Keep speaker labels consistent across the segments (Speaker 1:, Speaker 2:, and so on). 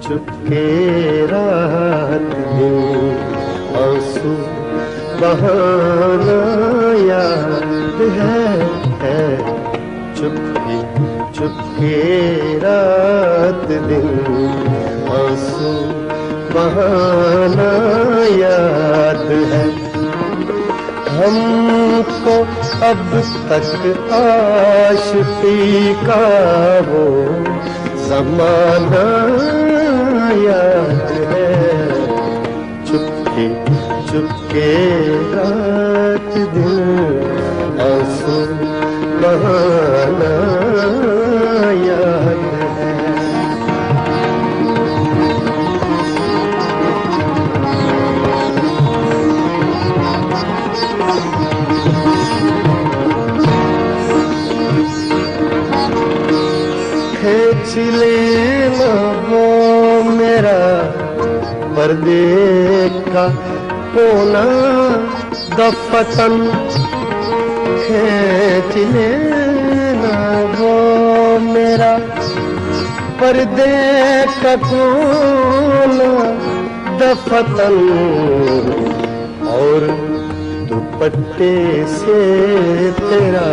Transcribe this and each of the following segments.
Speaker 1: चुपके रात दिन आंसू बहाना याद है चुपके चुपके रात दिन आंसू बहाना याद है। हमको अब तक आशिकी का वो ज़माना याद है चुपके चुपके रात दिन आंसू बहाना याद है। खींच लेना वो मेरा पर्दे का कोना दफतन, खींच लेना वो मेरा पर्दे का कोना दफतन, और दुपट्टे से तेरा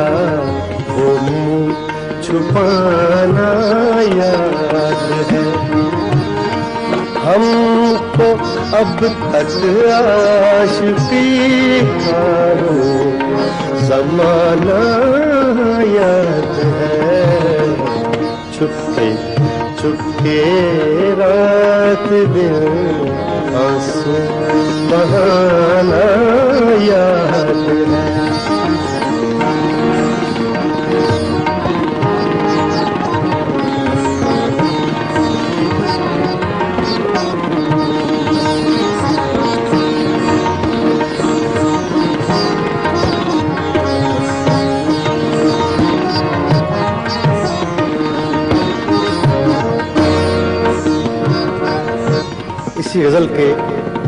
Speaker 1: वो मुँह छुपाना याद है। हमको अब तक आशिकी का ज़माना याद है चुपके चुपके रात दिन आंसू बहाना याद है। इसी गज़ल के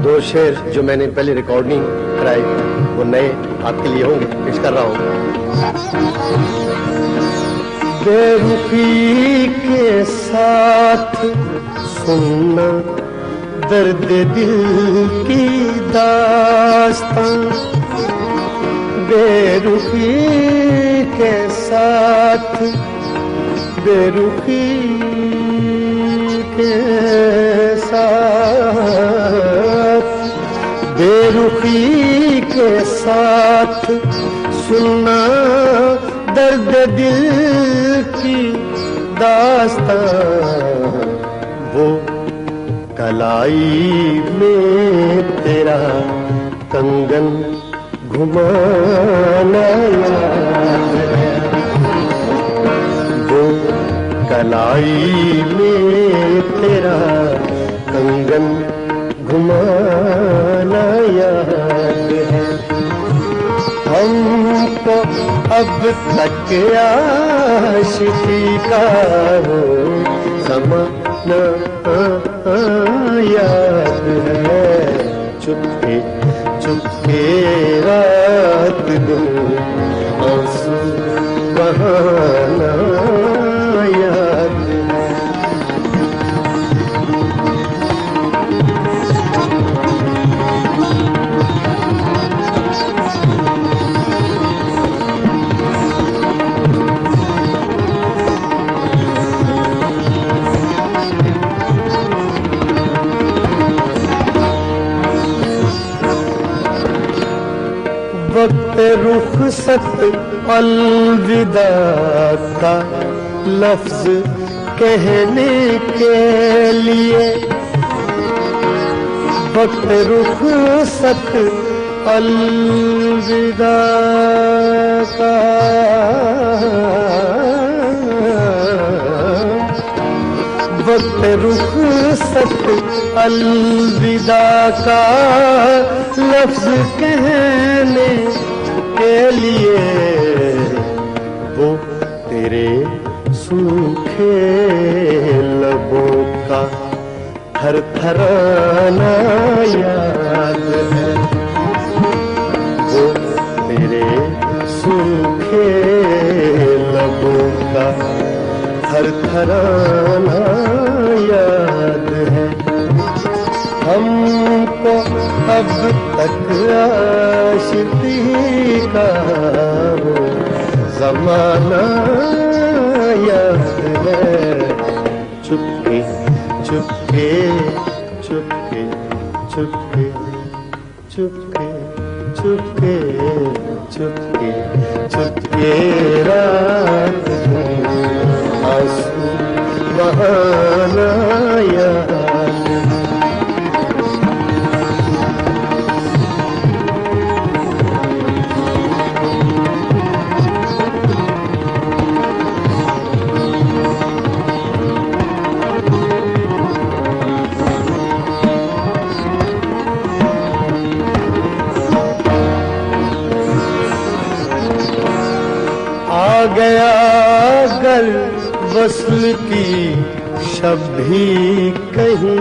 Speaker 1: दो शेर जो मैंने पहले रिकॉर्डिंग कराए वो नए आपके लिए होंगे, पेश कर रहा हूँ। बेरुखी के साथ सुनना दर्द दिल की दास्तां, बेरुखी के साथ बेरुखी के साथ बेरुखी के साथ सुनना दर्द दिल की दास्तां, वो कलाई में तेरा कंगन घुमाना याद है, वो कलाई में तेरा कंगन घुमाना याद है। हमको अब तक आशिकी का वो ज़माना याद है चुपके चुपके रात दिन आंसू बहाना याद है। वक्त रुखसत अलविदा का लफ्ज कहने के लिए, वक्त रुखसत अलविदा का वक्त रुखसत अलविदा का लफ्ज कहने के लिए, वो तेरे सूखे लबों का थरथराना याद है, वो तेरे सूखे लबों का थरथराना याद है। अब तक आशिकी का वो जमाना याद है। चुपके चुपके चुपके चुपके चुपके चुपके चुपके चुपके रात में आंसू बहाना याद। आ गया अगर वस्ल की शब भी कहीं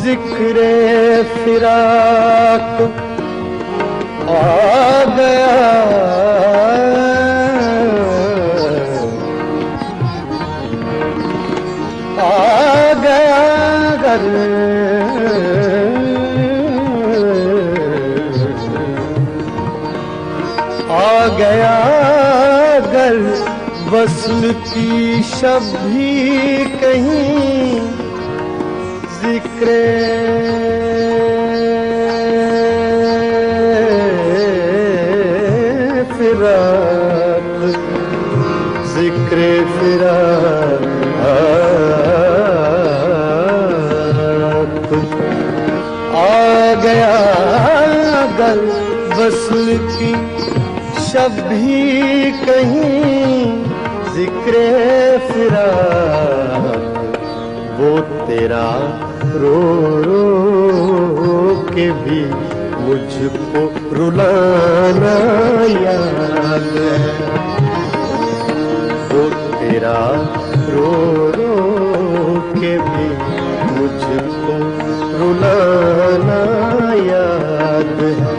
Speaker 1: जिक्रे फिराक आ गया। आ गया अगर आ गया अगर वस्ल की शब भी कहीं जिक्रे फिराक जिक्रे फिराक आ गया अगर वस्ल की शब भी कहीं जिक्रे फिराक वो तेरा रो रो के भी मुझको रुलाना याद है। वो तेरा रो रो के भी मुझको रुलाना याद है।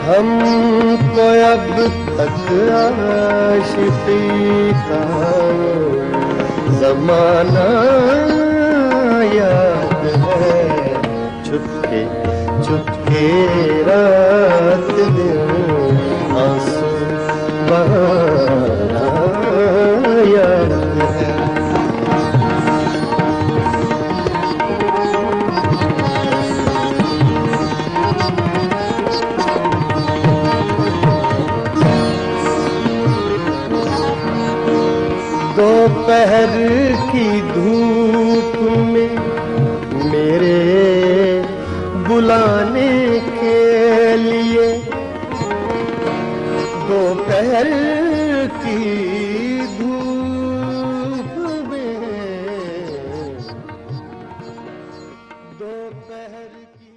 Speaker 1: हमको अब तक आशिकी का जमाना याद है। चुपके चुपके रात दिन आंसू बहाना याद है। दोपहर की धूप में मेरे बुलाने के लिए दोपहर की धूप में दोपहर की